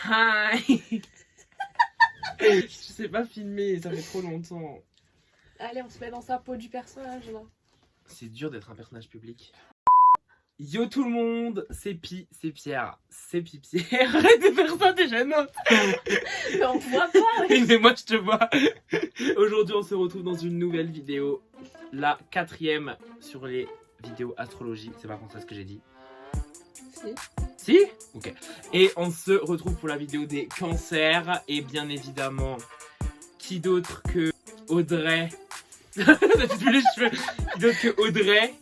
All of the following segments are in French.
Hi. Je sais pas filmer, ça fait trop longtemps. Allez, on se met dans sa peau du personnage là. C'est dur d'être un personnage public. Yo tout le monde, c'est Pi, c'est Pierre, c'est Pi-Pierre. Arrête de faire ça déjà, note. Mais on te voit pas. Oui, mais moi je te vois. Aujourd'hui on se retrouve dans une nouvelle vidéo. La 4e sur les vidéos astrologie. C'est pas français ce que j'ai dit. Si. Si? Ok. Et on se retrouve pour la vidéo des cancers. Et bien évidemment, qui d'autre que Audrey. T'as tous les cheveux. Qui d'autre que Audrey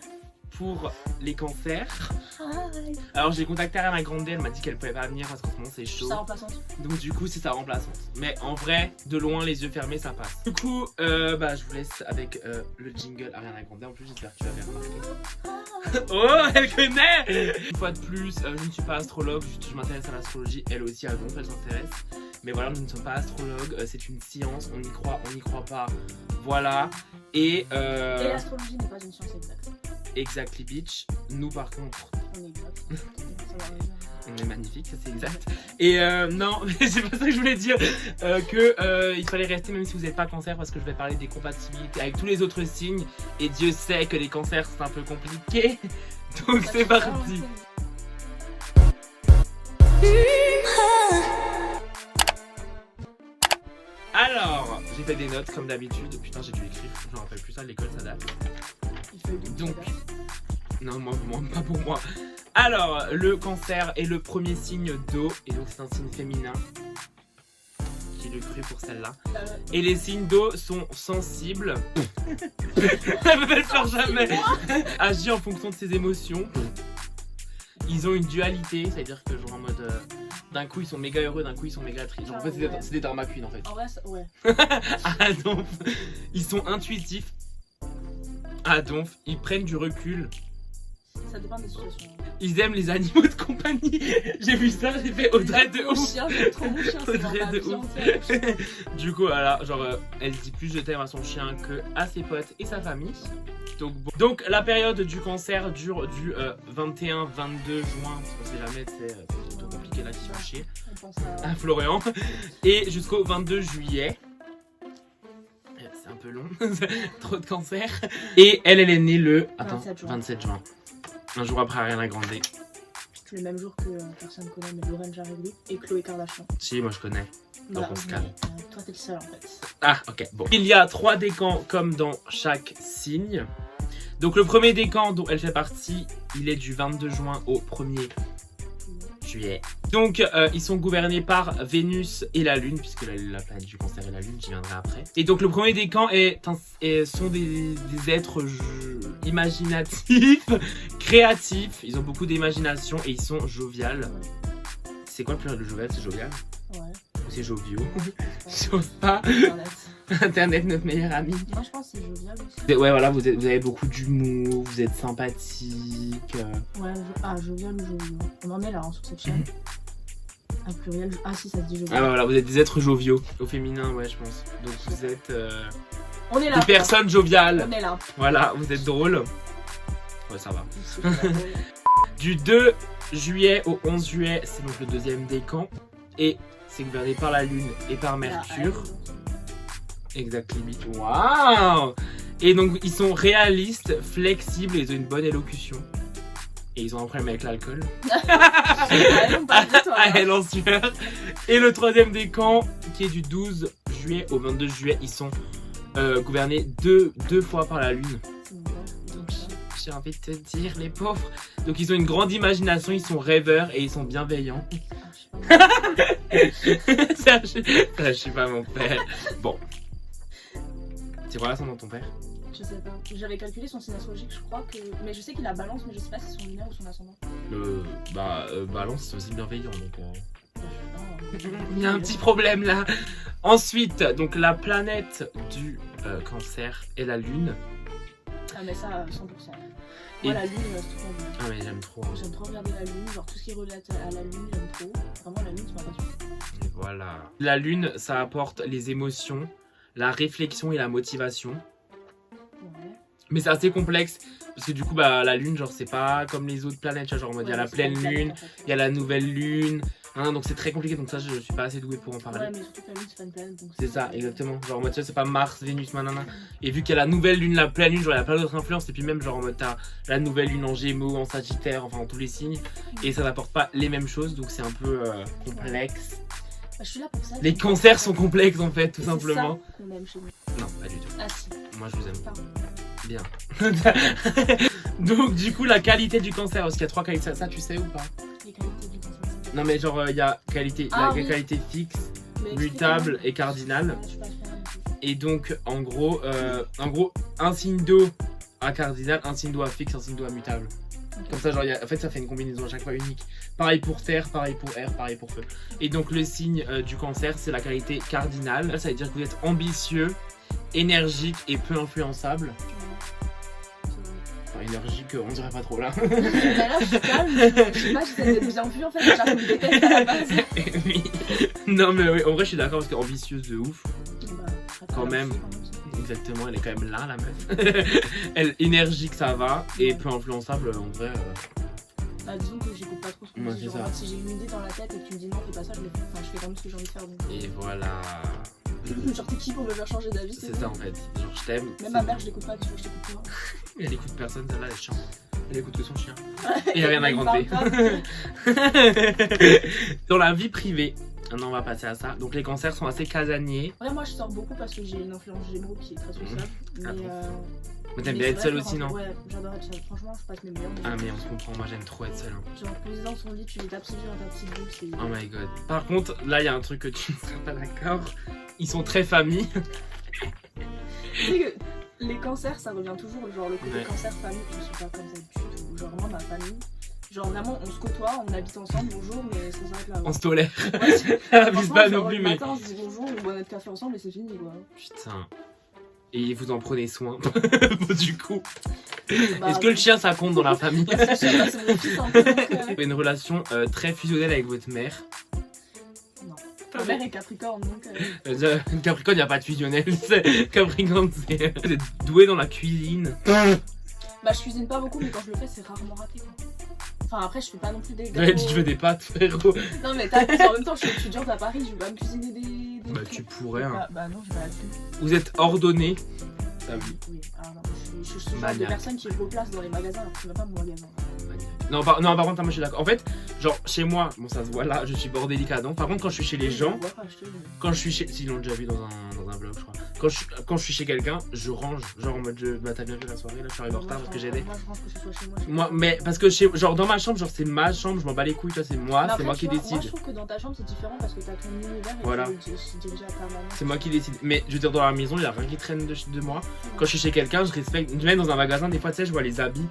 pour les cancers. Hi. Alors j'ai contacté Ariana Grande, elle m'a dit qu'elle pouvait pas venir parce qu'en ce moment c'est chaud. Sa remplaçante. Donc du coup c'est sa remplaçante. Mais en vrai, de loin les yeux fermés ça passe. Du coup, je vous laisse avec le jingle Ariana Grande. En plus j'espère que tu l'avais remarqué. Oh, elle connaît. Une fois de plus, je ne suis pas astrologue, je m'intéresse à l'astrologie. Elle aussi à donc elle s'intéresse. Mais voilà, nous ne sommes pas astrologues, c'est une science, on y croit pas. Voilà. Et l'astrologie n'est pas une science exacte. Exactly bitch. Nous par contre, On est exact. Ça va revenir. on est magnifique, ça c'est exact. Et non, mais c'est pas ça que je voulais dire. Il fallait rester même si vous n'êtes pas cancer parce que je vais parler des compatibilités avec tous les autres signes. Et Dieu sait que les cancers c'est un peu compliqué. Donc c'est parti. Alors, j'ai fait des notes comme d'habitude. Putain, j'ai dû écrire. Je me rappelle plus ça, l'école ça date. Donc, non, moi, pas pour moi. Alors, le cancer est le premier signe d'eau. Et donc, c'est un signe féminin. J'ai le cru pour celle-là. Et les signes d'eau sont sensibles. Elle ne le faire jamais. Agit en fonction de ses émotions. Ils ont une dualité, c'est-à-dire que genre en mode d'un coup ils sont méga heureux, d'un coup ils sont méga tristes. Genre en fait c'est des drama queens en fait. En vrai, ouais. Ah donc ils sont intuitifs. Ah donc ils prennent du recul. Ça dépend des situations. Ils aiment les animaux de compagnie. J'ai vu ça, j'ai fait Audrey de ouf. Chien, j'aime trop mon chien, c'est Audrey dans ma de vie ouf. entière. Du coup voilà, genre elle dit plus je t'aime à son chien que à ses potes et sa famille. Donc, bon. Donc la période du cancer dure du 21-22 juin, parce qu'on sait jamais, c'est trop compliqué là qui va chier, On pense à Florian, et jusqu'au 22 juillet. C'est un peu long, trop de cancer. Et elle est née le 27 juin. Un jour après Ariana Grande. C'est le même jour que personne connaît, mais Lauren Jarelli et Khloé Kardashian. Si, moi je connais. Donc on se calme. Toi t'es le seul en fait. Ah, ok, bon. Il y a 3 décans comme dans chaque signe. Donc le premier décan dont elle fait partie, il est du 22 juin au 1er juillet. Donc ils sont gouvernés par Vénus et la Lune, puisque la planète du cancer et la Lune, j'y viendrai après. Et donc le premier décan sont des êtres imaginatifs, créatifs, ils ont beaucoup d'imagination et ils sont joviales. C'est quoi le pluriel de jovial? C'est jovial? Ouais. Ou c'est joviaux? Je sais pas. Internet. Internet, notre meilleur ami. Moi je pense que c'est jovial aussi. Ouais, voilà, vous avez beaucoup d'humour, vous êtes sympathique. Ouais, jovial ou jovial. On en est là hein, sur cette chaîne. Un pluriel. Ah si, ça se dit jovial. Ah bah voilà, vous êtes des êtres joviaux. Au féminin, ouais, je pense. Donc vous êtes On est là. des personnes joviales. On est là. Voilà, vous êtes drôles. Ouais, ça va. Du 2 juillet au 11 juillet, c'est donc le deuxième décan. Et c'est gouverné par la Lune et par Mercure. Exactly. Waouh! Et donc ils sont réalistes, flexibles et ils ont une bonne élocution. Et ils ont un problème avec l'alcool. Elle en sueur. Et le troisième décan, qui est du 12 juillet au 22 juillet, ils sont gouvernés deux fois par la Lune. Donc j'ai envie de te dire, les pauvres. Donc ils ont une grande imagination, ils sont rêveurs et ils sont bienveillants. Ça, je suis pas mon père. Bon. C'est quoi l'ascendant de ton père? Je sais pas. J'avais calculé son signe astrologique, je crois que. Mais je sais qu'il a balance, mais je sais pas si c'est son lunaire ou son ascendant. Balance, c'est aussi bienveillant donc. Oh. Il y a un petit problème là. Ensuite, donc la planète du cancer est la Lune. Ah, mais ça, 100%. Et... Moi, la Lune, c'est trop bien. Ah, mais j'aime trop. J'aime trop regarder la Lune, genre tout ce qui est relate à la Lune, j'aime trop. Vraiment, la Lune, c'est ma passion. Et voilà. La Lune, ça apporte les émotions, la réflexion et la motivation. Ouais. Mais c'est assez complexe parce que du coup, la Lune, genre, c'est pas comme les autres planètes. Genre, en mode, il y a la pleine Lune, il y a la nouvelle Lune. Hein, donc c'est très compliqué, donc ça je suis pas assez doué pour en parler. Ouais, mais surtout que la lune c'est pas une planète. Donc C'est ça, pas- exactement. Genre en mode, tu sais, c'est pas Mars, Vénus, nanana. Et vu qu'il y a la nouvelle lune, la pleine lune, genre il y a plein d'autres influences. Et puis même, genre en mode, t'as la nouvelle lune en Gémeaux, en Sagittaire, enfin en tous les signes. Et ça n'apporte pas les mêmes choses, donc c'est un peu complexe. Bah, je suis là pour ça. Les cancers sont complexes en fait, tout Et simplement. C'est ça qu'on aime chez nous. Non, pas du tout. Ah si, Moi je vous aime. pardon. Bien. Donc du coup, la qualité du cancer, parce qu'il y a 3 qualités, ça tu sais ou pas? Les qualités du cancer. Non mais genre, il y a qualité, Ah, la oui. qualité fixe, Mais mutable explique-moi. et cardinale. Ouais, je suis pas fan du tout. Et donc, en gros, un signe d'eau à cardinal, un signe d'eau à fixe, un signe d'eau à mutable. Ok. Comme ça, genre, en fait, ça fait une combinaison à chaque fois unique. Pareil pour terre, pareil pour air, pareil pour feu. Et donc, le signe du cancer, c'est la qualité cardinale. Ça veut dire que vous êtes ambitieux, énergique et peu influençable. Enfin, énergique, on dirait pas trop là. Mais là, je suis calme, je sais pas, j'essaie d'être bien vue en fait, déjà qu'on me déteste à la base. Oui. Non, mais oui, en vrai, je suis d'accord parce qu'ambitieuse de ouf. Bah, Quand même. ça. Exactement, elle est quand même là, la meuf. Elle énergique, ça va. Et Ouais. peu influençable, en vrai. Bah, disons que j'écoute pas trop ce qu'on me Ouais, dit. c'est Genre, ça. moi, si j'ai une idée dans la tête et que tu me dis non, fais pas ça, je fais comme ce que j'ai envie de faire. Donc, Et voilà. genre, t'es qui pour me faire changer d'avis? C'est ça en fait. Genre, je t'aime. Même ma mère, je l'écoute pas, tu vois, je t'écoute toi. Elle écoute personne, celle-là, elle est chiante. Elle écoute que son chien. Et y a rien à Il grandir. parle pas. Dans la vie privée. Maintenant, on va passer à ça. Donc, les cancers sont assez casaniers. Ouais, moi je sors beaucoup parce que j'ai une influence Gémeaux qui est très sociable. Mais, Ah bon. euh, Mais t'aimes mais bien c'est être vrai seule que aussi, non? Ouais, j'adore être seule. Franchement, je passe mes meilleurs Ah, moments. mais on se comprend. Moi, j'aime trop être seule. Hein. Genre, posé dans son lit, tu mets ta petite vie dans ta petite bulle, c'est. Oh my god. Par contre, là, il y a un truc que tu ne seras pas d'accord. Ils sont très famille. Tu sais que les cancers, ça revient toujours, genre le côté Ouais. cancer-famille, je suis pas comme ça du tout. Genre, moi, ma famille, genre vraiment, on se côtoie, on habite ensemble, bonjour, mais ça s'arrête là. On se tolère. Ouais, c'est- Abuse franchement, pas genre, non plus, le mais. matin, on se dit bonjour, on boit notre café ensemble et c'est fini, quoi. Putain. Et vous en prenez soin. Du coup. Bah, Est-ce que le chien, ça compte dans la famille? ouais, c'est sûr, bah, c'est mon fils un peu, donc. Vous avez une relation très fusionnelle avec votre mère. Non. Ma mère est Capricorne, donc. Capricorne, il n'y a pas de fusionnel. Capricorne, c'est. Vous êtes doué dans la cuisine. Bah, je cuisine pas beaucoup, mais quand je le fais, c'est rarement raté, quoi. Enfin, après, je fais pas non plus des gâteaux. Ouais, tu veux des pâtes, frérot. Non, mais en même temps, je suis étudiante à Paris, je vais pas me cuisiner des Bah, trucs. tu pourrais, hein. Bah, non, je vais la Vous êtes ordonné. Ah oui. Oui, ah non, je suis ce genre de Maniaque. personne qui replace dans les magasins alors que c'est même pas mon magasin. Non, par contre, moi je suis d'accord. En fait, genre chez moi, bon ça se voit là, je suis bordélique à dents. Par contre, quand je suis chez les gens, Je vois pas acheter, mais- quand je suis chez. S'ils l'ont déjà vu dans un vlog, je crois. Quand je suis chez quelqu'un, je range. Genre en mode, bah t'as bien vu la soirée, là je suis arrivé en retard parce que j'ai des. Moi, je pense que ce soit chez moi. Moi, mais parce que genre dans ma chambre, genre c'est ma chambre, je m'en bats les couilles, toi c'est moi, Mais c'est après, moi tu qui vois, Moi, je décide. trouve que dans ta chambre, c'est différent parce que t'as ton univers et Voilà. tu es dirigé à ta maman. C'est moi qui décide. Mais je veux dire, dans la maison, il y a rien qui traîne de moi. Quand je suis chez quelqu'un, je respecte. Même dans un magasin, des fois, tu sais, je vois les habits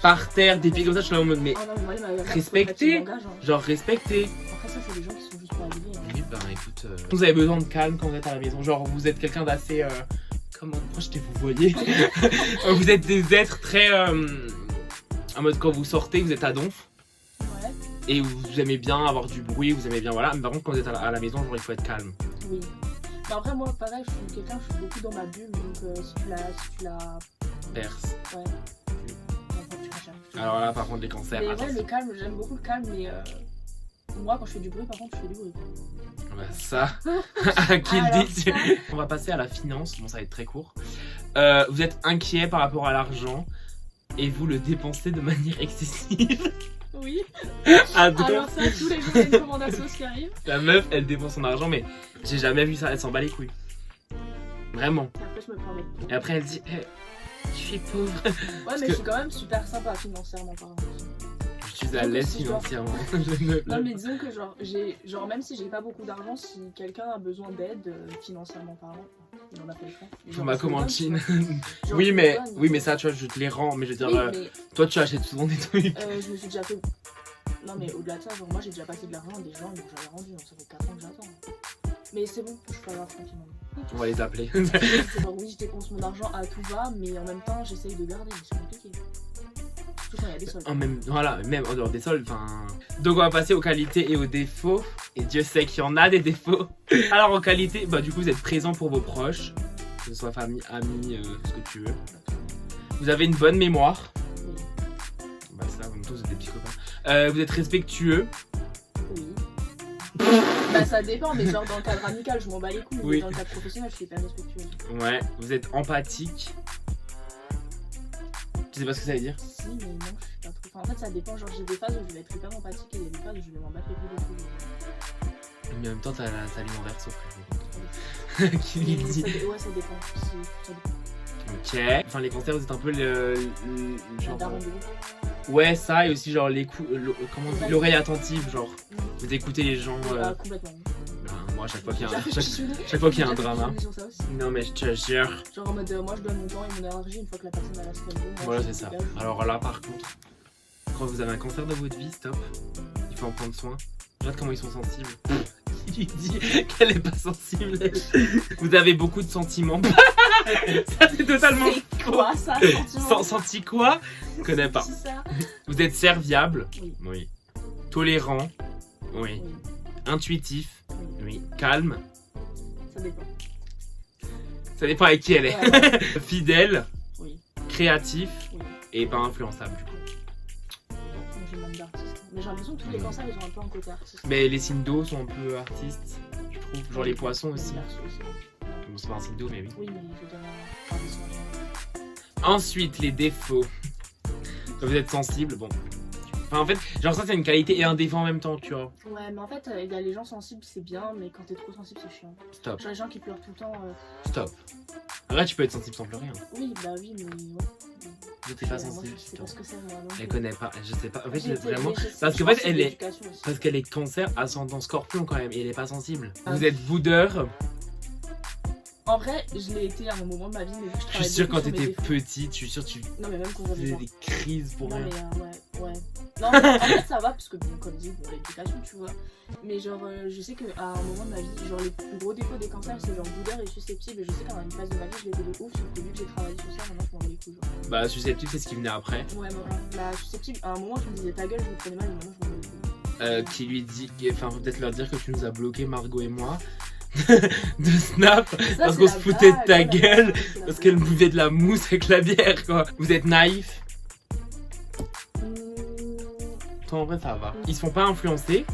par terre, des pieds comme ça, je suis là en mode, mais Ah non, mais moi, ma mère, Respecter. faut mettre son langage, hein. genre respectez. Après, ça, c'est des gens qui sont juste pas habillés. Hein. Oui, ben écoute. Vous avez besoin de calme quand vous êtes à la maison. Genre, vous êtes quelqu'un d'assez. Comment projeté vous voyez Vous êtes des êtres très. En mode, quand vous sortez, vous êtes à donf. Ouais, Et vous aimez bien avoir du bruit, vous aimez bien, voilà. Mais par contre, quand vous êtes à la maison, genre, il faut être calme. oui. Mais après, moi, pareil, je suis quelqu'un, je suis beaucoup dans ma bulle, donc si tu la. Perse. Ouais. Enfin, tu cherches. Alors là, par contre, les cancers. Mais ouais, attention. le calme, j'aime beaucoup le calme, mais moi, quand je fais du bruit, par contre, je fais du bruit. Bah, ça, à qui Alors, le dit ça. On va passer à la finance. Bon, ça va être très court. Vous êtes inquiet par rapport à l'argent et vous le dépensez de manière excessive. Oui. Adore. Alors ça, tous les jours, il y a une commande à sauce qui arrive. La meuf, elle dépense son argent, mais j'ai jamais vu ça. Elle s'en bat les couilles. Vraiment. Et après, je me prends des... Et après, elle dit je suis pauvre. Ouais, mais que- je suis quand même super sympa financièrement, par exemple. Je suis à l'aise Si je dois- financièrement. Je ne- Non, mais disons que genre même si j'ai pas beaucoup d'argent, si quelqu'un a besoin d'aide financièrement parlant, il en a fait le choix. Pour ma commande Chine. Genre, Oui, je mais, me donne. oui, mais ça, tu vois, je te les rends. Mais je veux dire, Oui, mais toi, tu achètes souvent des trucs. je me suis déjà fait. Non, mais au-delà de ça, genre moi j'ai déjà passé de l'argent à des gens, ils m'ont jamais rendu, donc ça fait 4 ans que j'attends. Mais c'est bon, je peux avoir tranquillement. On va les appeler. C'est genre oui, je dépense mon argent à tout va, mais en même temps j'essaye de garder, mais c'est compliqué. Surtout quand il y a des soldes. En même, voilà, même en dehors des soldes. Enfin. Donc on va passer aux qualités et aux défauts. Et Dieu sait qu'il y en a des défauts. Alors en qualité, bah du coup vous êtes présent pour vos proches, que ce soit famille, amis, ce que tu veux. Vous avez une bonne mémoire. Oui. Bah ça, en même temps vous êtes des petits copains. Vous êtes respectueux. Oui. Bah ça dépend, mais genre dans le cadre amical, je m'en bats les couilles. Oui. Mais dans le cadre professionnel, je suis hyper respectueuse. Ouais, vous êtes empathique. Tu sais pas ce que ça veut dire? Si, mais non, je suis pas trop. Enfin, en fait, ça dépend. Genre, j'ai des phases où je vais être hyper empathique et des phases où je vais m'en battre les couilles de tout. Mais en même temps, t'as l'une inverse au frérot. Qui lui dit. Ouais, ça dépend. Ça dépend. Ok. Enfin, les cancers, vous êtes un peu le La genre. daronne de l'autre. Ouais, ça, et aussi genre comment on dit, l'oreille attentive, genre. Mm. Vous écoutez les gens. Complètement. Moi, à chaque fois qu'il y a Chaque fois qu'il y a un drama. Sur ça aussi. Non, mais je te jure. Genre en mode, moi je donne mon temps et mon énergie une fois que la personne a la ce qu'elle veut. Voilà, c'est ça. Alors là, par contre, quand vous avez un cancer dans votre vie, stop. Il faut en prendre soin. Regarde comment ils sont sensibles. Il lui dit qu'elle est pas sensible. Vous avez beaucoup de sentiments. Ça, c'est totalement. C'est quoi ça, sentiment? Senti quoi? Je connais pas. C'est ça. Vous êtes serviable. Oui. Oui. Tolérant. Oui. Oui. Intuitif. Oui. Calme. Ça dépend. Ça dépend avec qui elle est. Ouais. Fidèle. Oui. Créatif. Oui. Et pas influençable du coup. Moi j'ai même d'artiste. Mais j'ai l'impression que tous les cancers ils ont un peu un côté artiste. Mais les signes d'eau sont un peu artistes, je trouve. Genre les poissons aussi. Les versos aussi. Bon, c'est pas un signe d'eau, mais oui. Oui, mais je veux dire, artiste. Ensuite, les défauts. Quand vous êtes sensible, bon. Enfin, en fait, genre ça, c'est une qualité et un défaut en même temps, tu vois. Ouais, mais en fait, il y a les gens sensibles, c'est bien, mais quand t'es trop sensible, c'est chiant. Stop, Genre les gens qui pleurent tout le temps. stop. Là, tu peux être sensible sans pleurer. Hein. Oui, bah oui, mais ouais. J'étais pas Moi, sensible. je sais pas ce que c'est, moi. non Elle plus. connaît pas, je sais pas. En fait, J'ai été vraiment. élevée, je sais. Parce Je qu'en pense fait, que c'est elle est. l'éducation aussi. Parce qu'elle est cancer ascendant scorpion quand même et elle est pas sensible. Ah. Vous êtes boudeur. En vrai, je l'ai été à un moment de ma vie, mais vu que je Je travaille suis sûr beaucoup quand sur mes t'étais défauts. petite, je suis sûr tu Non, mais même quand j'avais faisais genre. des crises pour Non, rien. mais ouais. Non, mais en fait, ça va, parce que, bon, comme dit, bon, l'éducation, tu vois. Mais genre, je sais qu'à un moment de ma vie, genre, les plus gros défauts des cancers, c'est genre boudeur et susceptible. Et je sais qu'à une phase de ma vie, je l'étais de ouf, sauf que vu que j'ai travaillé sur ça, maintenant, je m'en bats les couilles. Genre. Bah, susceptible, c'est ce qui venait après. Ouais, la susceptible, à un moment, je me disais ta gueule, je me prenais mal, et maintenant, je m'en bats les couilles. Qui lui dit, enfin peut-être leur dire que tu nous as bloqué Margot et moi de Snap Ça, parce c'est qu'on la se foutait de blague, ta la gueule blague, c'est la parce qu'elle blague. buvait de la mousse avec la bière quoi. Vous êtes naïf, toi en vrai ça va. Ils se font pas influencer.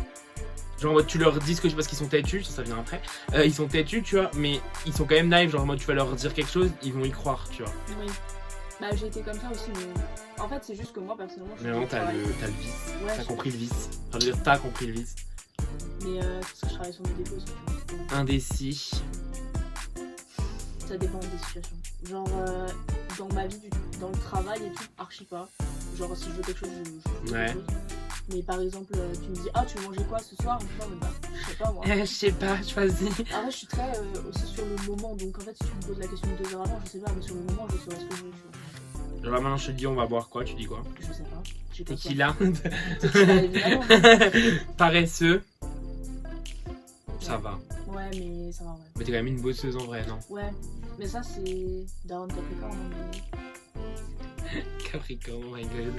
Genre en mode tu leur dis ce que parce qu'ils sont têtus, ça vient après. Ils sont têtus tu vois, mais ils sont quand même naïfs. Genre en mode tu vas leur dire quelque chose, ils vont y croire tu vois. Oui. Bah, j'ai été comme ça aussi, mais en fait, c'est juste que moi, personnellement, je Mais vraiment suis t'as le vice, Ouais, t'as compris le vice. Enfin, je veux dire t'as compris le vice. Mais parce que je travaille sur mes défauts aussi, tu vois. Indécis. Ça dépend des situations. Genre, dans ma vie, dans le travail et tout, archi pas. Genre, si je veux quelque chose, je fais Ouais. quelque chose. Mais par exemple, tu me dis, ah, tu veux manger quoi ce soir? Non, mais bah, je sais pas moi. Je sais pas, choisis. Après, je suis très aussi sur le moment, donc en fait, si tu me poses la question 2 heures avant, je sais pas, mais sur le moment, je saurais ce que je veux, tu vois. Genre là maintenant je te dis on va boire quoi, tu dis quoi? Je sais pas. J'ai pas Tequila. Tequila, évidemment. Paresseux. Ça va. Ouais, mais ça va, ouais. Mais t'es quand même une bosseuse en vrai, non? Ouais, mais ça, c'est Daron Capricorne, mais. Capricorne, oh my god.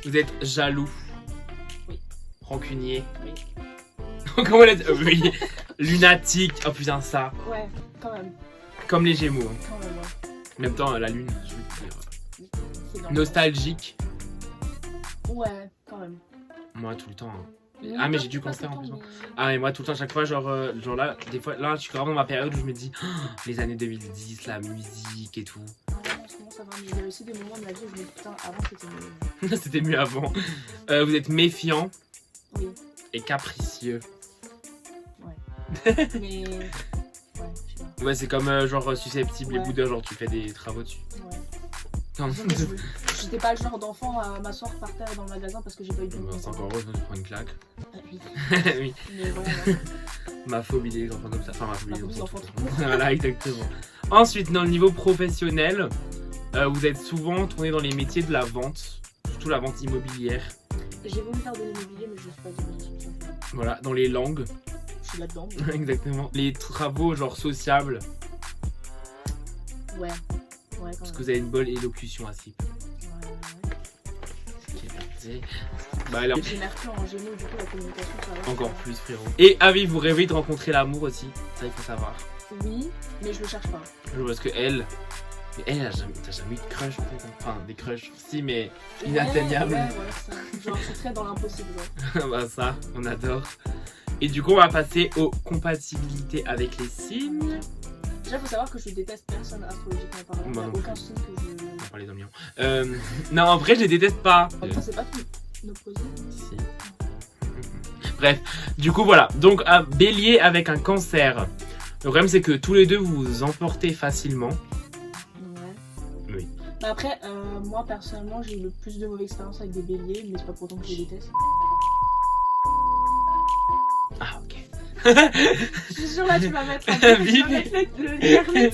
Vous êtes jaloux. Oui. Rancunier. Oui. Comment elle a dit? Oui. Lunatique. Oh putain, ça. Ouais, quand même. Comme les Gémeaux. Hein. Quand même, ouais. En même temps, la lune, je veux te dire. C'est dans Nostalgique. le- Ouais, quand même. Moi, tout le temps. Hein. Oui, Ah, mais pas- j'ai du pas cancer, tout en le plus, temps, Ah, et moi, tout le temps, chaque fois, genre là, des fois, là, je suis vraiment dans ma période où je me dis, oh, les années 2010, la musique et tout. mais- Ah, en ce moment, ça va, mais il y a aussi des moments de ma vie où je me dis, putain, avant, c'était mieux. C'était mieux avant. Vous êtes méfiant Oui, et capricieux. mais. Ouais, je sais pas. Ouais, c'est comme genre susceptible et Ouais. boudeur, genre tu fais des travaux dessus. Ouais. Non, Disons que j'étais pas le genre d'enfant à m'asseoir par terre dans le magasin parce que j'ai pas eu de Bah, c'est encore heureux, je prends une claque. Oui, Oui, mais voilà. Ouais. ma phobie des enfants comme ça. Enfin, ma phobie Ma des phobie des enfants. enfants tout court. Voilà, exactement. Ensuite, dans le niveau professionnel, vous êtes souvent tourné dans les métiers de la vente, surtout la vente immobilière. J'ai voulu faire de l'immobilier, mais je sais pas dire. Voilà, dans les langues, Je suis là-dedans. exactement. Les travaux genre sociables, Ouais. Ouais, quand parce que même. vous avez une bonne élocution à Skip. Ouais. Bah alors, J'ai Mercure en gémeaux, du coup, la communication, ça va. encore plus frérot. Et avez-vous rêvé de rencontrer l'amour aussi? Ça, il faut savoir. Oui, mais je le cherche pas. Parce que elle, t'as jamais eu de crush en fait. Enfin, des crushs, si, mais inatteignable. Ouais, ça. Genre, c'est très dans l'impossible. Genre. Bah ça, on adore. Et du coup, on va passer aux compatibilités avec les signes. Déjà, faut savoir que je déteste personne astrologiquement parlant. Il n'y a aucun signe que je. On va parler d'Amiens. Non, en vrai, je les déteste pas. En même temps, c'est pas tout opposé. Si. Bref, du coup, voilà. Donc, un bélier avec un cancer. Le problème, c'est que tous les deux, vous vous emportez facilement. Ouais. Oui. Bah après, moi, personnellement, j'ai eu le plus de mauvaises expériences avec des béliers, mais c'est pas pour autant que je les déteste. Ah, ok. Je suis sûre, là, tu vas mettre le nerf.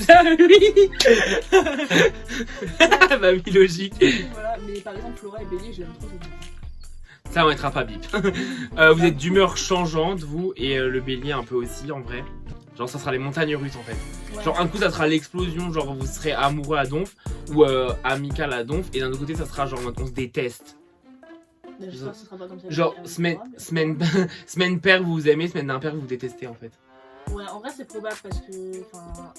Ah oui. Bah oui, logique. Voilà, mais par exemple, Flora et bélier, je l'aime trop. Ça, on mettra pas bip. Vous êtes d'humeur changeante, vous, et le bélier un peu aussi, en vrai. Genre, ça sera les montagnes russes, en fait. Ouais. Genre, un coup, ça sera l'explosion, genre, vous serez amoureux à donf, ou amical à donf, et d'un autre côté, ça sera genre, on se déteste. J'espère que ce sera pas comme ça. Genre, semaine paire, vous vous aimez, semaine d'impair, vous vous détestez, en fait. Ouais, en vrai, c'est probable parce que.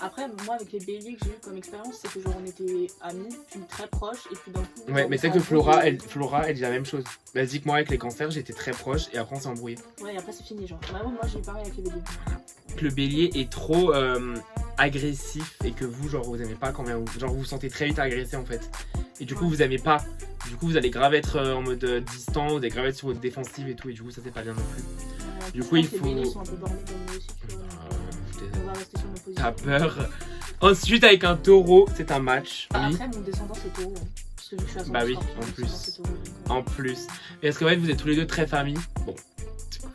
Après, moi, avec les béliers que j'ai eu comme expérience, c'est que genre, on était amis, puis très proches, et puis d'un coup. Ouais, genre, mais c'est que Flora, elle dit la même chose. Elle dit que moi, avec les cancers, j'étais très proche, et après, on s'est embrouillé. Ouais, et après, c'est fini, genre. Vraiment, moi, j'ai eu pareil avec les béliers. Que le bélier est trop agressif, et que vous, genre, vous aimez pas quand même. Genre, vous vous sentez très vite agressé, en fait. Et du coup, vous aimez pas. Du coup, vous allez grave être en mode distant, vous allez grave être sur votre défensive et tout, et du coup, ça, c'est pas bien non plus. Du coup, il faut. Les béliers sont un peu bornés comme nous aussi, tu vois. On va rester sur nos positions. T'as peur. Ensuite, avec un taureau, c'est un match. Oui. Après, mon descendant, c'est taureau. Hein. Parce que vu que je suis à 100%, Bah oui, en plus. En plus. Et parce qu'en fait, vous êtes tous les deux très famille. Bon,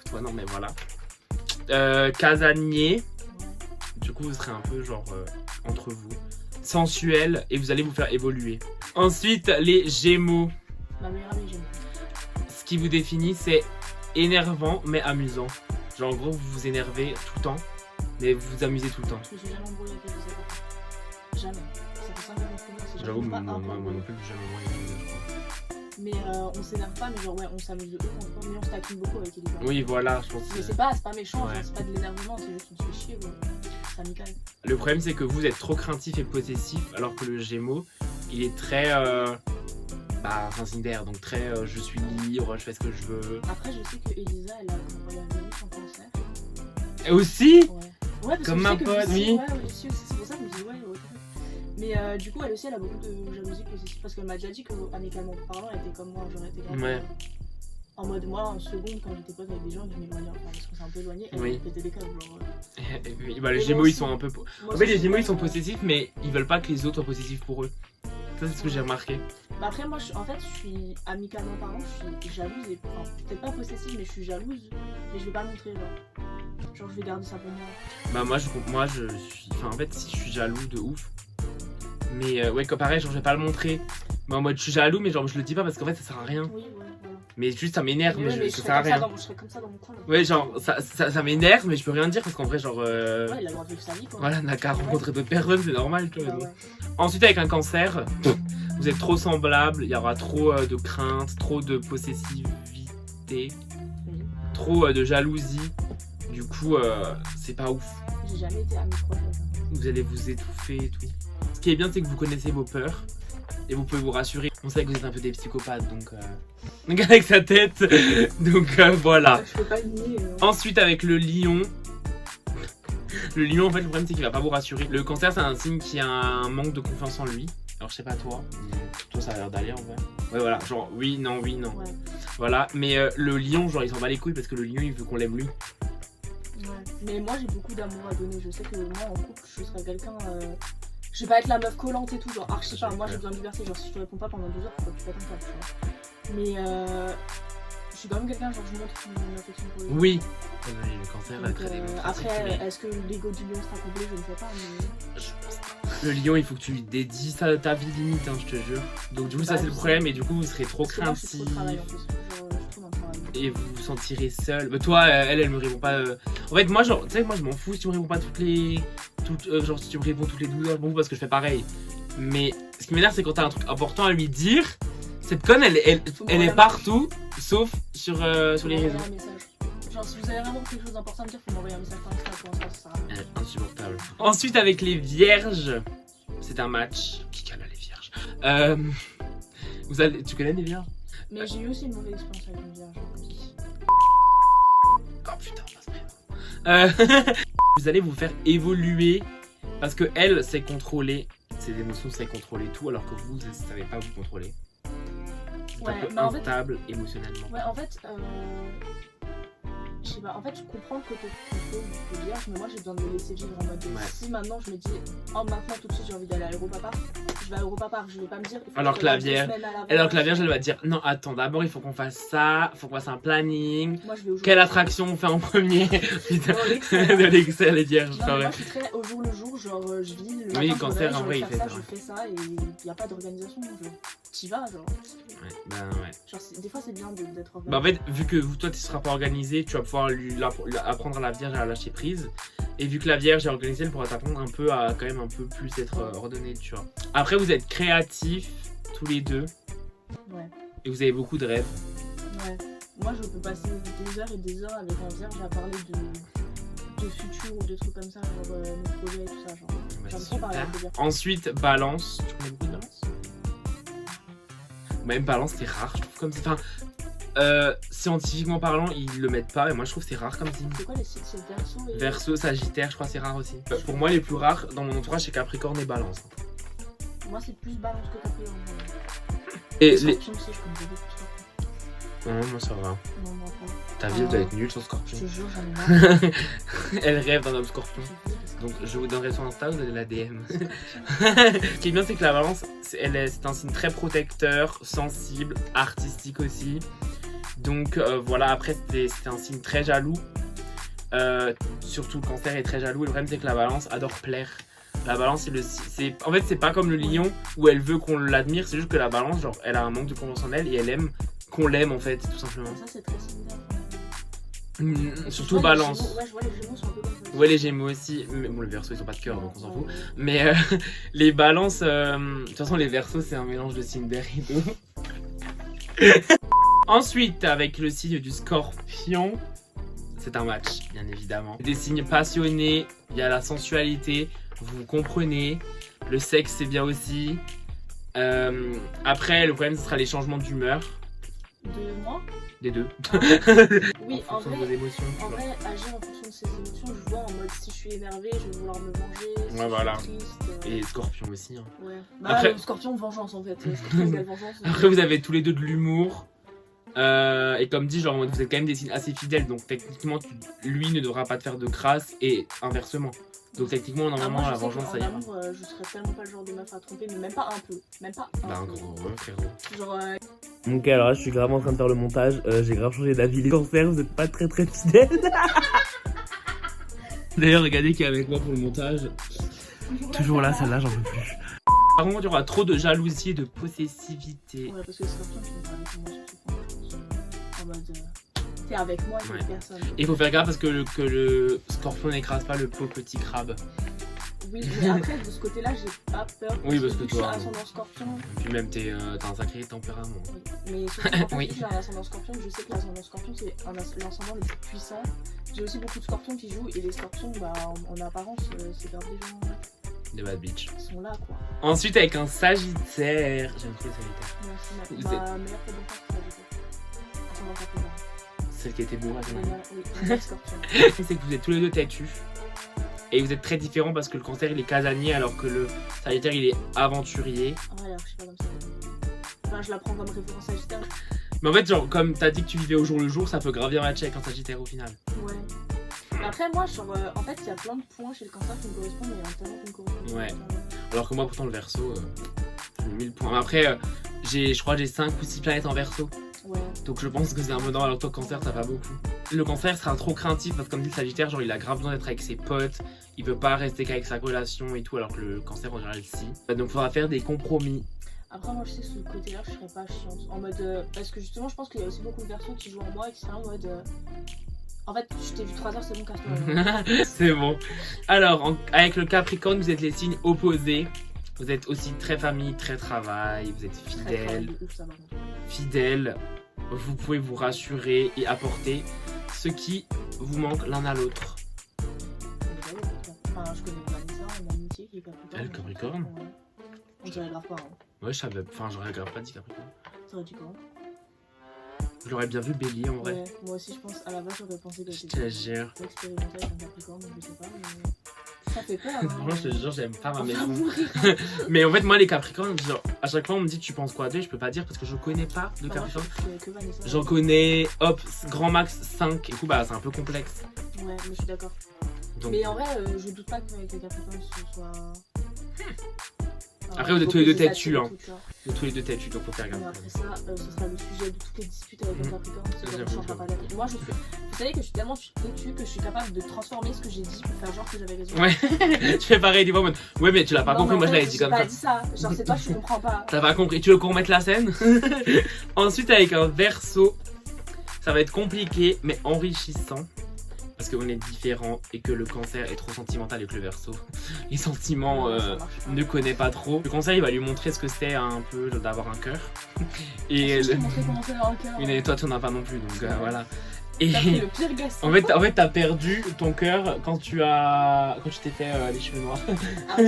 toi, non, mais voilà. Casanier. Du coup, vous serez un peu genre entre vous. Sensuel, et vous allez vous faire évoluer. Ensuite, les Gémeaux. Ma meilleure amie Gémeaux. Ce qui vous définit, c'est énervant mais amusant. Genre en gros, vous vous énervez tout le temps, mais vous vous amusez tout le temps. Je me suis jamais embrouillée avec elle, jamais. Ça fait 5 ans qu'on se connaît. J'avoue, moi non plus, jamais moi. Mais on s'énerve pas, mais genre ouais, on s'amuse de ouf, mais on se taquine beaucoup avec Elisa. Oui, voilà, je pense. Mais c'est pas méchant, Ouais. genre, c'est pas de l'énervement, c'est juste on se fait chier, ouais. C'est amical. Le problème, c'est que vous êtes trop craintif et possessif, alors que le Gémeaux, il est très. C'est un signe d'air, donc très je suis libre, je fais ce que je veux. Après, je sais que Elisa, elle a Vénus en cancer. Et aussi Ouais, parce comme que ma je sais que pote, Lucie, oui. Ouais, c'est pour ça que je me dis, ouais. Mais du coup, elle aussi, elle a beaucoup de jalousie possessive parce qu'elle m'a déjà dit qu'amicalement parlant, elle était comme moi, j'aurais été grave. Ouais. En mode, moi, en seconde, quand j'étais pote avec des gens, je m'éloignais, enfin, parce qu'on s'est un peu éloigné, elle Oui. pétait des câbles, genre. Oui, bah, les Et Gémeaux, moi ils sont un peu. En fait, les Gémeaux, ils sont possessifs, mais ils veulent pas que les autres soient possessifs pour eux. Ça, c'est ce que j'ai remarqué. Bah après, moi, en fait, je suis amicalement parlant, je suis jalouse et. Enfin, peut-être pas possessive, mais je suis jalouse, mais je vais pas le montrer, genre. Genre, je vais garder ça pour moi. Bah, moi, je suis. Enfin, en fait, si je suis jaloux de ouf. Mais ouais, comme pareil, genre, je vais pas le montrer. Mais en mode, je suis jaloux, mais genre, je le dis pas parce qu'en fait, ça sert à rien. Oui, ouais, voilà. Mais juste, ça m'énerve, mais, ouais, ça sert à rien. Je serais comme ça dans mon coin. Là. Ouais, genre, ça m'énerve, mais je peux rien dire parce qu'en vrai, genre. Ouais, il a le droit de vivre sa vie, quoi. Voilà, n'a qu'à rencontrer d'autres personnes, c'est normal, tu vois. Bah, ouais. Ensuite, avec un cancer, vous êtes trop semblables, il y aura trop de crainte, trop de possessivité, trop de jalousie. Du coup, c'est pas ouf. J'ai jamais été amie proche. Vous allez vous étouffer et tout. Ce qui est bien, c'est que vous connaissez vos peurs et vous pouvez vous rassurer. On sait que vous êtes un peu des psychopathes, donc avec sa tête. Donc voilà. Je peux pas le nier. Ensuite, avec le lion. Le lion, en fait, le problème, c'est qu'il va pas vous rassurer. Le cancer, c'est un signe qui a un manque de confiance en lui. Alors, je sais pas toi. Toi, ça a l'air d'aller en vrai. Ouais, voilà. Genre, oui, non, oui, non. Ouais. Voilà. Mais le lion, genre, il s'en bat les couilles parce que le lion, il veut qu'on l'aime lui. Ouais. Mais moi, j'ai beaucoup d'amour à donner. Je sais que moi, en couple, je serais quelqu'un. Je vais pas être la meuf collante et tout. Genre, je sais pas, moi, j'ai besoin de liberté. Genre, si je te réponds pas pendant 2 heures, faut que tu pètes un câble, tu vois. Mais je suis quand même quelqu'un, genre, je montre mon affection pour les gens. Oui. Le cancer, Donc, très démonstratif, après, mais est-ce que l'ego du lion sera comblé? Je ne sais pas. Mais... je pense pas. Le lion, il faut que tu lui dédies ta vie limite, hein, je te jure. Donc, du coup, ça, Bah, c'est le je problème. Et du coup, vous serez trop Parce que moi, je suis craintif. trop travail en plus. Genre, je trouve un travail. Et vous vous sentirez seul. Mais toi, elle me répond pas. En fait, moi, genre, tu sais, moi, je m'en fous si tu me réponds pas genre, si tu me réponds toutes les 12 heures, je m'en fous parce que je fais pareil. Mais ce qui m'énerve, c'est quand t'as un truc important à lui dire. Cette conne, elle est partout, sauf sur les réseaux. Un message. Genre, si vous avez vraiment quelque chose d'important à me dire, faut m'envoyer un message par Insta pour ça sert à rien. Insupportable. Ensuite, avec les vierges, c'est un match. Qui cala les vierges? Tu connais les vierges? Mais j'ai eu aussi une mauvaise expérience avec une vierge. Oh putain, on va se mettre. Vous allez vous faire évoluer parce que elle sait contrôler ses émotions, sait contrôler tout, alors que vous ne savez pas vous contrôler. C'est Ouais, un peu mais en fait- instable émotionnellement. Ouais, en fait, je sais pas, en fait, je comprends le côté de dire, mais moi j'ai besoin de me laisser vivre en mode Ouais. si maintenant je me dis, oh maintenant tout de suite j'ai envie d'aller à Europapar, je vais à Europapar, je vais pas me dire. il faut Alors je que la regarde 2 Vierge- semaines à l'avance. Alors que la Vierge, elle va dire non, attends, d'abord il faut qu'on fasse ça, faut qu'on fasse un planning. Moi je vais au jour Quelle le jour. attraction on fait en premier? Putain, Dans l'Excel. de l'Excel, les Vierges. Non, c'est mais vrai. moi je suis très au jour le jour, genre je vis le matin, Oui, je me Cancer, réveille, en j'ai vrai, envie il de fait faire ça, je fais ça et il n'y a pas d'organisation, genre t'y vas, genre. Ouais, ben ouais. Genre des fois c'est bien d'être organisé. Bah en fait, vu que toi tu seras pas organisé, tu vas pouvoir apprendre à la Vierge à lâcher prise. Et vu que la Vierge est organisée, elle pourra t'apprendre un peu à quand même un peu plus être ordonné, tu vois. Après, vous êtes créatifs tous les deux Ouais. et vous avez beaucoup de rêves. Ouais. Moi je peux passer des heures et des heures avec un Vierge à parler de futur ou de trucs comme ça, genre nos projets et tout ça, genre. Bah, J'aime c'est trop parler super. avec des Vierges. Ensuite, Balance. Tu connais beaucoup de Balance? Même Balance, c'est rare, je trouve comme c'est. Enfin, scientifiquement parlant, ils le mettent pas, et moi je trouve que c'est rare comme signe. C'est quoi les signes? C'est Verseau et... Verseau, Sagittaire, je crois que c'est rare aussi. Pour moi, les plus rares dans mon entourage, c'est Capricorne et Balance. Moi c'est plus Balance que Capricorne. Et Les les. Scorpions aussi, je connais beaucoup de Scorpions. Non, moi ça va. Non, non, pas. Ta vie elle doit être nulle sur Scorpion. Je te jure, j'en ai marre. Elle rêve d'un homme Scorpion. Je te jure, Donc je vous donnerai son Insta, vous allez la DM. Scorpion. Ce qui est bien, c'est que la Balance, c'est un signe très protecteur, sensible, artistique aussi. Donc voilà, après c'était un signe très jaloux. Surtout le Cancer est très jaloux. Et le problème, c'est que la Balance adore plaire. La Balance, en fait, c'est pas comme le Lion où elle veut qu'on l'admire. C'est juste que la Balance, genre, elle a un manque de confiance en elle et elle aime qu'on l'aime en fait, tout simplement. Ça c'est très similaire. Surtout Ouais, les Balance. Gémeaux- Ouais, je vois les Gémeaux sont un peu comme ça. Ouais, les Gémeaux aussi. Mais bon, le Verseau, ils ont pas de cœur, donc on s'en fout. Ouais. Mais les Balances, de toute façon, les Verseaux, c'est un mélange de signes d'air et tout. Ensuite, avec le signe du Scorpion, c'est un match, bien évidemment. Des signes passionnés, il y a la sensualité, vous comprenez. Le sexe, c'est bien aussi. Après, le problème, ce sera les changements d'humeur. De moi Des deux. Oui, en en fonction de vos vrai, émotions. tu en vois. vrai, agir en fonction de ses émotions, je vois en mode si je suis énervée, je vais vouloir me venger. Si Ouais, voilà. Je suis triste. Et Scorpion aussi. Hein. Ouais. Bah, Après- Scorpion, vengeance en fait. Scorpion égale vengeance. Après, vous avez tous les deux de l'humour. Et comme dit, genre, vous êtes quand même des signes assez fidèles. Donc, techniquement, lui ne devra pas te faire de crasse et inversement. Donc, techniquement, normalement, moi, la je sais vengeance, qu'en ça ira. amour, je serais tellement pas le genre de meuf à tromper, mais même pas un peu. Même pas un Bah, peu. gros, frérot. Genre, Donc alors là, je suis grave en train de faire le montage. J'ai grave changé d'avis. Les cancers, vous êtes pas très très fidèles. D'ailleurs, regardez qui est avec moi pour le montage. Toujours là, celle-là, j'en peux plus. Par contre, il y aura trop de jalousie et de possessivité. Ouais, parce que les Scorpions, tu peux pas avec moi sur ce point, je pense. En mode, t'es avec moi et Ouais. t'es personne. Il faut faire gaffe parce que le Scorpion n'écrase pas le pauvre petit crabe. Oui, mais après, de ce côté-là, j'ai pas peur. Oui, parce que vu toi, je suis ascendant Scorpion. Et puis même, t'as un sacré tempérament. Oui. Mais surtout, en fait, Oui. vu que j'ai un ascendant Scorpion, je sais que l'ascendant Scorpion, c'est l'ascendant le plus puissant. J'ai aussi beaucoup de Scorpions qui jouent, et les Scorpions, bah, en apparence, c'est grave des gens Des bad bitch. qui sont là, quoi. Ensuite, avec un Sagittaire. J'aime trop les Sagittaires. Moi aussi, Vous ma meilleure copine, c'est ça, ascendant Capricorne. Celle qui était bourrée, à ton avis. Oui, ma meilleure Scorpion. C'est que vous êtes tous les deux têtus. Et vous êtes très différents parce que le Cancer il est casanier alors que le Sagittaire il est aventurier. Ah, alors, je suis pas comme ça. Enfin, je la prends comme référence Sagittaire. Mais en fait, genre, comme t'as dit que tu vivais au jour le jour, ça peut grave bien matcher avec un Sagittaire au final. Ouais. Mais après, moi, genre, en fait, il y a plein de points chez le Cancer qui me correspondent, mais il y en a tellement qui me correspondent. Ouais. pas. Alors que moi, pourtant, le Verseau, j'ai 1000 points. Mais après, je crois que j'ai 5 ou 6 planètes en Verseau. Ouais. Donc je pense que c'est un peu normal. Alors que toi, Cancer, t'as pas beaucoup. Le Cancer sera trop craintif parce que, comme dit le Sagittaire, genre, il a grave besoin d'être avec ses potes. Il veut pas rester qu'avec sa relation et tout, alors que le Cancer, en général, si. Donc, faudra faire des compromis. Après, moi, je sais que ce côté-là, je serais pas chiante. En mode. Parce que justement, je pense qu'il y a aussi beaucoup de Verseaux qui jouent en moi et qui seraient en mode. En fait, je t'ai vu 3 heures, c'est bon, casse-toi. C'est bon. Alors, avec le Capricorne, vous êtes les signes opposés. Vous êtes aussi très famille, très travail. Vous êtes fidèles. Fidèles. Vous pouvez vous rassurer et apporter ce qui vous manque l'un à l'autre. Enfin, je connais Vanessa, une amitié qui est Capricorne. Elle, Capricorne? Ouais. On dirait grave pas, hein. Ouais, je savais. Enfin, j'aurais grave pas dit Capricorne. Ça aurait dit quoi? Je l'aurais bien vu Bélier en vrai. Ouais, moi aussi je pense, à la base j'aurais pensé que Je c'était te jure. expérimental avec un Capricorne, donc je sais pas, mais ça fait peur. Hein. Franchement, je te jure, j'aime pas ma On va maison. mourir. Mais en fait, moi, les Capricornes, genre, à chaque fois, on me dit tu penses quoi d'eux, je peux pas dire parce que je connais pas de Moi, Capricorne. je suis que Vanessa. J'en connais, hop, grand max 5. Et du coup, bah, c'est un peu complexe. Ouais, mais je suis d'accord. Donc, Mais en vrai, je doute pas qu'avec les Capricornes ce soit. Après, vous êtes faut tous les deux que les têtus, attire hein. et tout, tu vois. de tous les deux têtus, donc faut faire Mais gaffe. après ça, ce sera le sujet de toutes les disputes avec les Capricornes. C'est genre, on J'avoue, changera pas d'avis. Moi, vous savez que je suis tellement têtue que je suis capable de transformer ce que j'ai dit pour faire genre que j'avais raison. Ouais, tu fais pareil, des fois, en mode, ouais, mais tu l'as pas Non, compris, mais moi en je fait, l'avais dit comme ça. J'ai pas dit ça. Genre, c'est toi, tu comprends pas. T'as pas compris, tu veux qu'on remette la scène? Ensuite, avec un Verseau, ça va être compliqué, mais enrichissant. Parce qu'on est différents et que le Cancer est trop sentimental avec le Verseau. Les sentiments Ouais, ça marche pas. ne connaît pas trop. Le Cancer, il va lui montrer ce que c'est un peu d'avoir un cœur. Et Ah, si, je t'ai montré comment faire un cœur. oui, mais toi, tu n'en as pas non plus, donc voilà. Et T'as pris le pire garçon. en fait, t'as perdu ton cœur quand tu t'es fait les cheveux noirs. Ah, ça.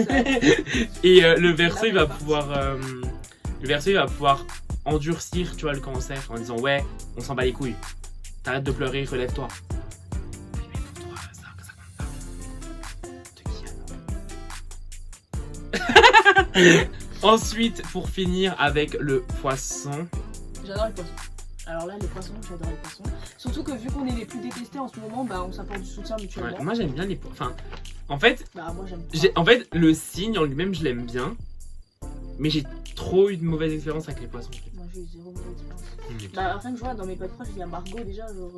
Et le Verseau, Là, il va on est parti. pouvoir, le Verseau, il va pouvoir endurcir, tu vois, le Cancer en disant ouais, on s'en bat les couilles. T'arrêtes de pleurer, relève-toi. Oui, mais pour toi, ça compte pas. De qui alors? Ensuite, pour finir avec le Poisson. J'adore les poissons. Alors là, les poissons, j'adore les poissons. Surtout que vu qu'on est les plus détestés en ce moment, bah on s'apporte du soutien mutuellement. Ouais, moi, j'aime bien les poissons. Enfin, en fait, Bah moi j'aime. en fait, le signe en lui-même, je l'aime bien. Mais j'ai trop eu de mauvaises expériences avec les poissons. Moi j'ai eu zéro mauvaise expérience. Il Bah enfin je vois dans mes potes proches, il y a Margot déjà, genre.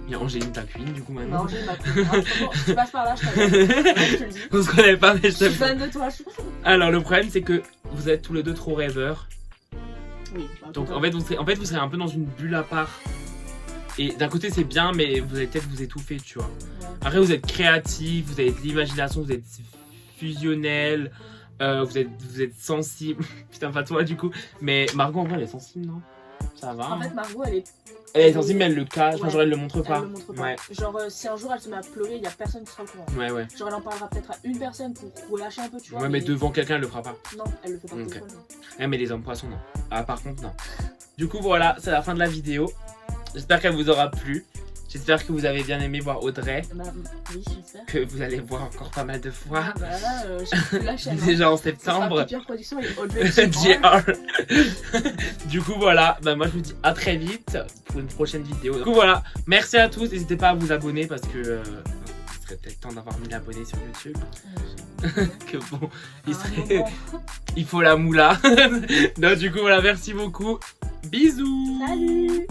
y a Angéline Taquine, du coup, maintenant. Non, j'ai ma copine. Ah, franchement, si tu passes par là, je t'aime. Je te le dis. On se connaît pas, mais je Je suis t'aime. fan de toi, je Alors, le problème, c'est que vous êtes tous les deux trop rêveurs. Oui, bah, Donc, totalement. en fait, vous serez un peu dans une bulle à part. Et d'un côté, c'est bien, mais vous allez peut-être vous étouffer, tu vois. Ouais. Après, vous êtes créatif, vous avez de l'imagination, vous êtes fusionnel, vous êtes sensible. Putain, pas toi, du coup. Mais Margot, en vrai, elle est sensible, non? Ça va. En fait, Margot, elle est. Elle est sensible, mais elle le cache. Enfin, Ouais. genre, elle le montre pas. Elle le montre pas. Ouais, Genre, si un jour elle se met à pleurer, il y a personne qui sera au courant. ouais, ouais. Genre, elle en parlera peut-être à une personne pour relâcher un peu, tu vois. Ouais, mais devant quelqu'un, elle le fera pas. Non, elle le fait pas Ok. toute seule. Eh, mais les hommes poissons, non. Ah, par contre, non. Du coup, voilà, c'est la fin de la vidéo. J'espère qu'elle vous aura plu. J'espère que vous avez bien aimé voir Audrey, Bah, oui, j'espère. que vous allez voir encore pas mal de fois. Bah là, j'ai plus la chaîne. hein. Déjà en Ce sera septembre. Pierre Production et Audrey JR. Du coup, voilà. Bah, moi, je vous dis à très vite pour une prochaine vidéo. Du coup, voilà. Merci à tous. N'hésitez pas à vous abonner parce que il serait peut-être temps d'avoir 1000 abonnés sur YouTube. Que bon, il faut la moula. Non, du coup, voilà. Merci beaucoup. Bisous. Salut.